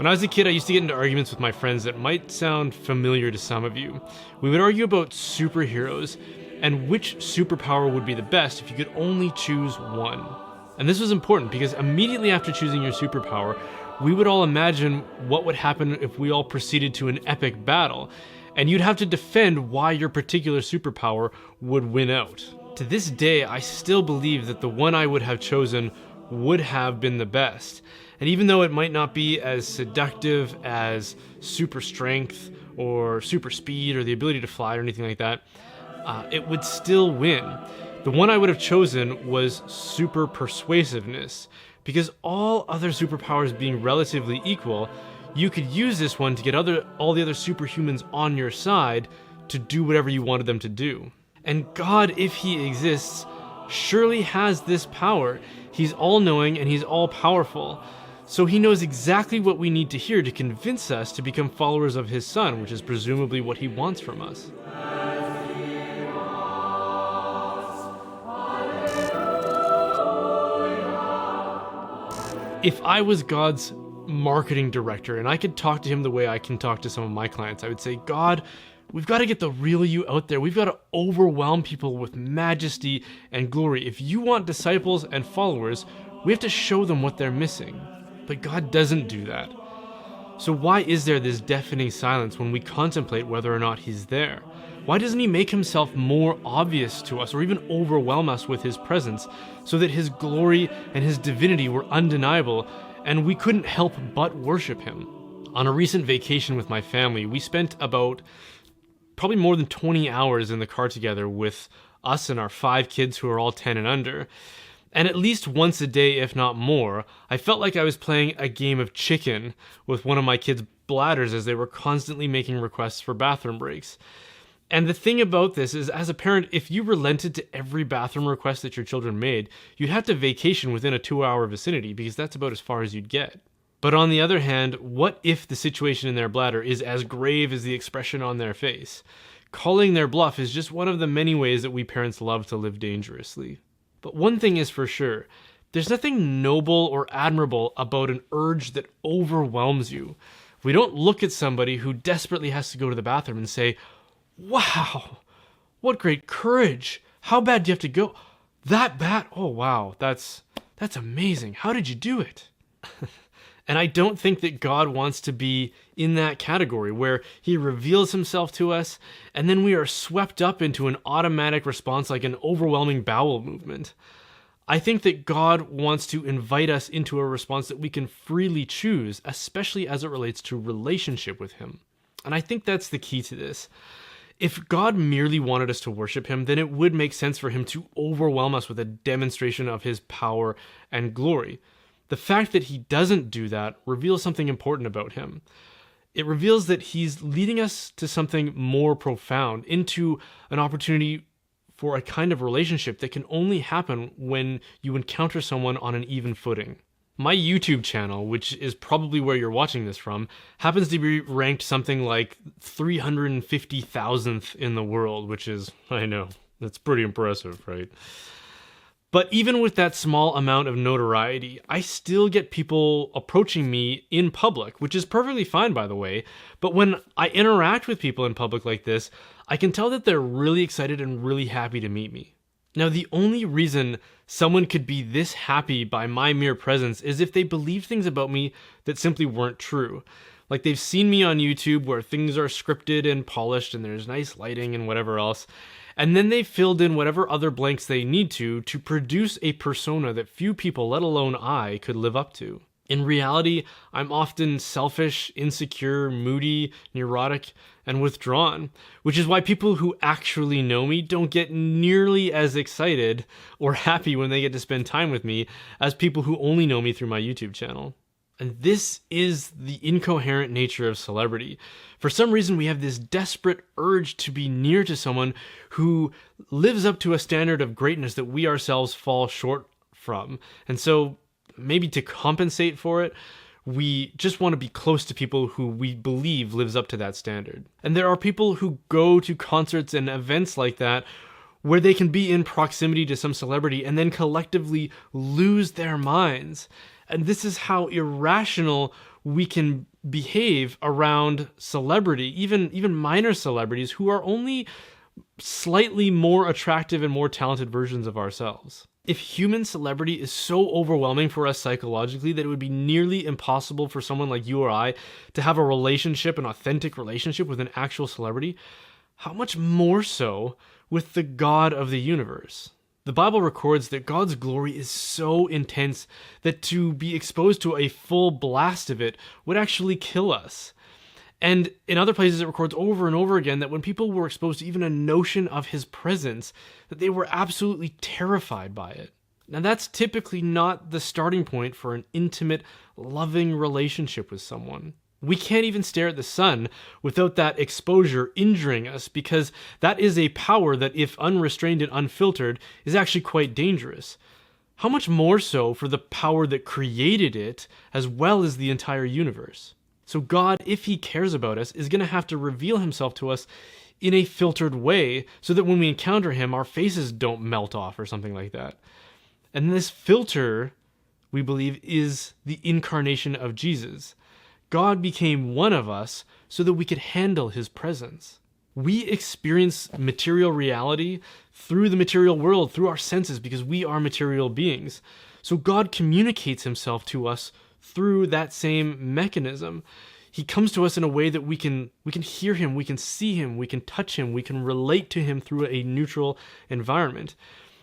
When I was a kid, I used to get into arguments with my friends that might sound familiar to some of you. We would argue about superheroes and which superpower would be the best if you could only choose one. And this was important because immediately after choosing your superpower, we would all imagine what would happen if we all proceeded to an epic battle, and you'd have to defend why your particular superpower would win out. To this day, I still believe that the one I would have chosen would have been the best. And even though it might not be as seductive as super strength or super speed or the ability to fly or anything like that, it would still win. The one I would have chosen was super persuasiveness, because all other superpowers being relatively equal, you could use this one to get all the other superhumans on your side to do whatever you wanted them to do. And God, if he exists, surely has this power. He's all-knowing and he's all-powerful. So he knows exactly what we need to hear to convince us to become followers of his Son, which is presumably what he wants from us. If I was God's marketing director and I could talk to him the way I can talk to some of my clients, I would say, God, we've got to get the real you out there. We've got to overwhelm people with majesty and glory. If you want disciples and followers, we have to show them what they're missing. But God doesn't do that. So why is there this deafening silence when we contemplate whether or not he's there? Why doesn't he make himself more obvious to us or even overwhelm us with his presence so that his glory and his divinity were undeniable and we couldn't help but worship him? On a recent vacation with my family, we spent about probably more than 20 hours in the car together with us and our 5 kids who are all 10 and under. And at least once a day, if not more, I felt like I was playing a game of chicken with one of my kids' bladders as they were constantly making requests for bathroom breaks. And the thing about this is, as a parent, if you relented to every bathroom request that your children made, you'd have to vacation within a 2-hour vicinity because that's about as far as you'd get. But on the other hand, what if the situation in their bladder is as grave as the expression on their face? Calling their bluff is just one of the many ways that we parents love to live dangerously. But one thing is for sure, there's nothing noble or admirable about an urge that overwhelms you. We don't look at somebody who desperately has to go to the bathroom and say, wow, what great courage. How bad do you have to go? That bad? Oh, wow, that's amazing. How did you do it? And I don't think that God wants to be in that category where he reveals himself to us and then we are swept up into an automatic response like an overwhelming bowel movement. I think that God wants to invite us into a response that we can freely choose, especially as it relates to relationship with him. And I think that's the key to this. If God merely wanted us to worship him, then it would make sense for him to overwhelm us with a demonstration of his power and glory. The fact that he doesn't do that reveals something important about him. It reveals that he's leading us to something more profound, into an opportunity for a kind of relationship that can only happen when you encounter someone on an even footing. My YouTube channel, which is probably where you're watching this from, happens to be ranked something like 350,000th in the world, which is, I know, that's pretty impressive, right? But even with that small amount of notoriety, I still get people approaching me in public, which is perfectly fine, by the way. But when I interact with people in public like this, I can tell that they're really excited and really happy to meet me. Now, the only reason someone could be this happy by my mere presence is if they believe things about me that simply weren't true. Like they've seen me on YouTube where things are scripted and polished and there's nice lighting and whatever else. And then they filled in whatever other blanks they need to produce a persona that few people, let alone I, could live up to. In reality, I'm often selfish, insecure, moody, neurotic, and withdrawn, which is why people who actually know me don't get nearly as excited or happy when they get to spend time with me as people who only know me through my YouTube channel. And this is the incoherent nature of celebrity. For some reason, we have this desperate urge to be near to someone who lives up to a standard of greatness that we ourselves fall short from. And so maybe to compensate for it, we just want to be close to people who we believe lives up to that standard. And there are people who go to concerts and events like that where they can be in proximity to some celebrity and then collectively lose their minds. And this is how irrational we can behave around celebrity, even minor celebrities who are only slightly more attractive and more talented versions of ourselves. If human celebrity is so overwhelming for us psychologically that it would be nearly impossible for someone like you or I to have a relationship, an authentic relationship with an actual celebrity, how much more so with the God of the universe? The Bible records that God's glory is so intense that to be exposed to a full blast of it would actually kill us. And in other places, it records over and over again that when people were exposed to even a notion of his presence, that they were absolutely terrified by it. Now, that's typically not the starting point for an intimate, loving relationship with someone. We can't even stare at the sun without that exposure injuring us, because that is a power that, if unrestrained and unfiltered, is actually quite dangerous. How much more so for the power that created it, as well as the entire universe? So God, if he cares about us, is going to have to reveal himself to us in a filtered way so that when we encounter him, our faces don't melt off or something like that. And this filter, we believe, is the incarnation of Jesus. God became one of us so that we could handle his presence. We experience material reality through the material world, through our senses, because we are material beings. So God communicates himself to us through that same mechanism. He comes to us in a way that we can hear him, we can see him, we can touch him, we can relate to him through a neutral environment.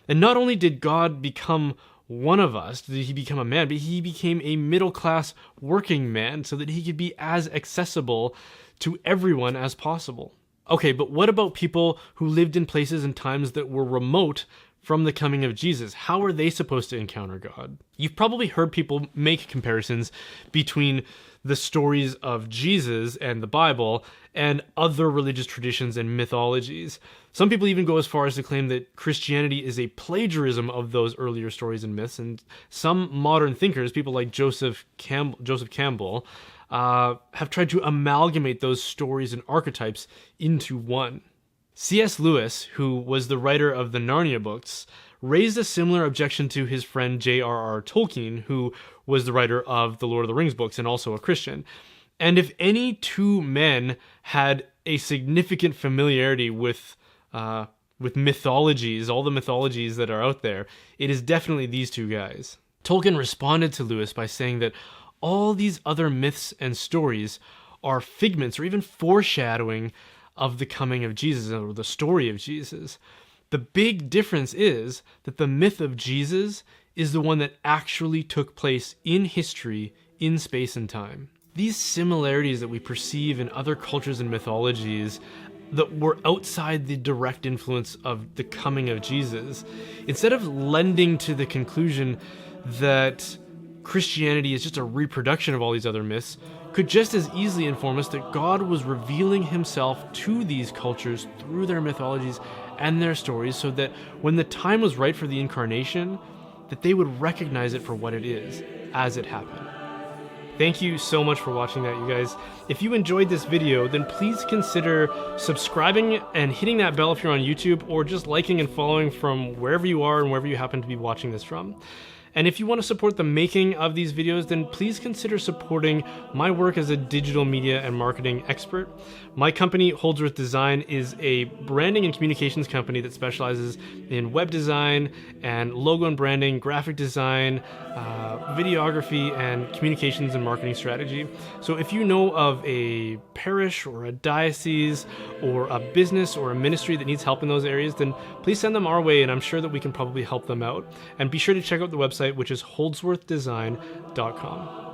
And not only did God become one of us, did he become a man, but he became a middle-class working man so that he could be as accessible to everyone as possible. Okay, but what about people who lived in places and times that were remote from the coming of Jesus? How are they supposed to encounter God? You've probably heard people make comparisons between the stories of Jesus and the Bible and other religious traditions and mythologies. Some people even go as far as to claim that Christianity is a plagiarism of those earlier stories and myths, and some modern thinkers, people like Joseph Campbell, have tried to amalgamate those stories and archetypes into one. C.S. Lewis, who was the writer of the Narnia books, raised a similar objection to his friend J.R.R. Tolkien, who was the writer of the Lord of the Rings books and also a Christian. And if any two men had a significant familiarity with mythologies, all the mythologies that are out there, it is definitely these two guys. Tolkien responded to Lewis by saying that all these other myths and stories are figments or even foreshadowing of the coming of Jesus or the story of Jesus. The big difference is that the myth of Jesus is the one that actually took place in history, in space and time. These similarities that we perceive in other cultures and mythologies that were outside the direct influence of the coming of Jesus, instead of lending to the conclusion that Christianity is just a reproduction of all these other myths, could just as easily inform us that God was revealing himself to these cultures through their mythologies and their stories, so that when the time was right for the incarnation, that they would recognize it for what it is, as it happened. Thank you so much for watching that, you guys. If you enjoyed this video, then please consider subscribing and hitting that bell if you're on YouTube, or just liking and following from wherever you are and wherever you happen to be watching this from. And if you want to support the making of these videos, then please consider supporting my work as a digital media and marketing expert. My company, Holdsworth Design, is a branding and communications company that specializes in web design and logo and branding, graphic design, videography, and communications and marketing strategy. So if you know of a parish or a diocese or a business or a ministry that needs help in those areas, then please send them our way, and I'm sure that we can probably help them out. And be sure to check out the website, which is holdsworthdesign.com.